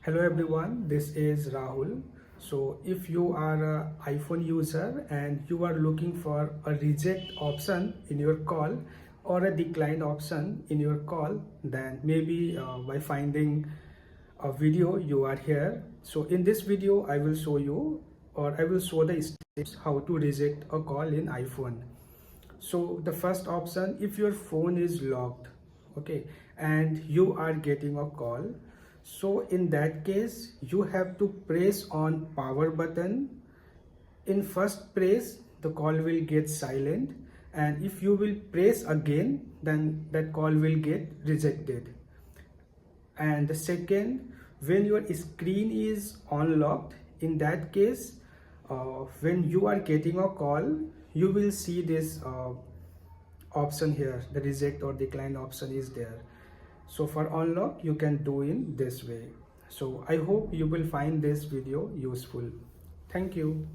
Hello everyone, this is Rahul. So if you are an iPhone user and you are looking for a reject option in your call or a decline option in your call, then maybe by finding a video you are here. So in this video I will show you, or I will show the steps how to reject a call in iPhone. So the first option, if your phone is locked, okay, and you are getting a call, so in that case you have to press on power button. In first press the call will get silent, and if you will press again, then that call will get rejected. And the second, when your screen is unlocked, in that case when you are getting a call, you will see this option here, the reject or decline option is there. So for unlock you can do in this way. So I hope you will find this video useful. Thank you.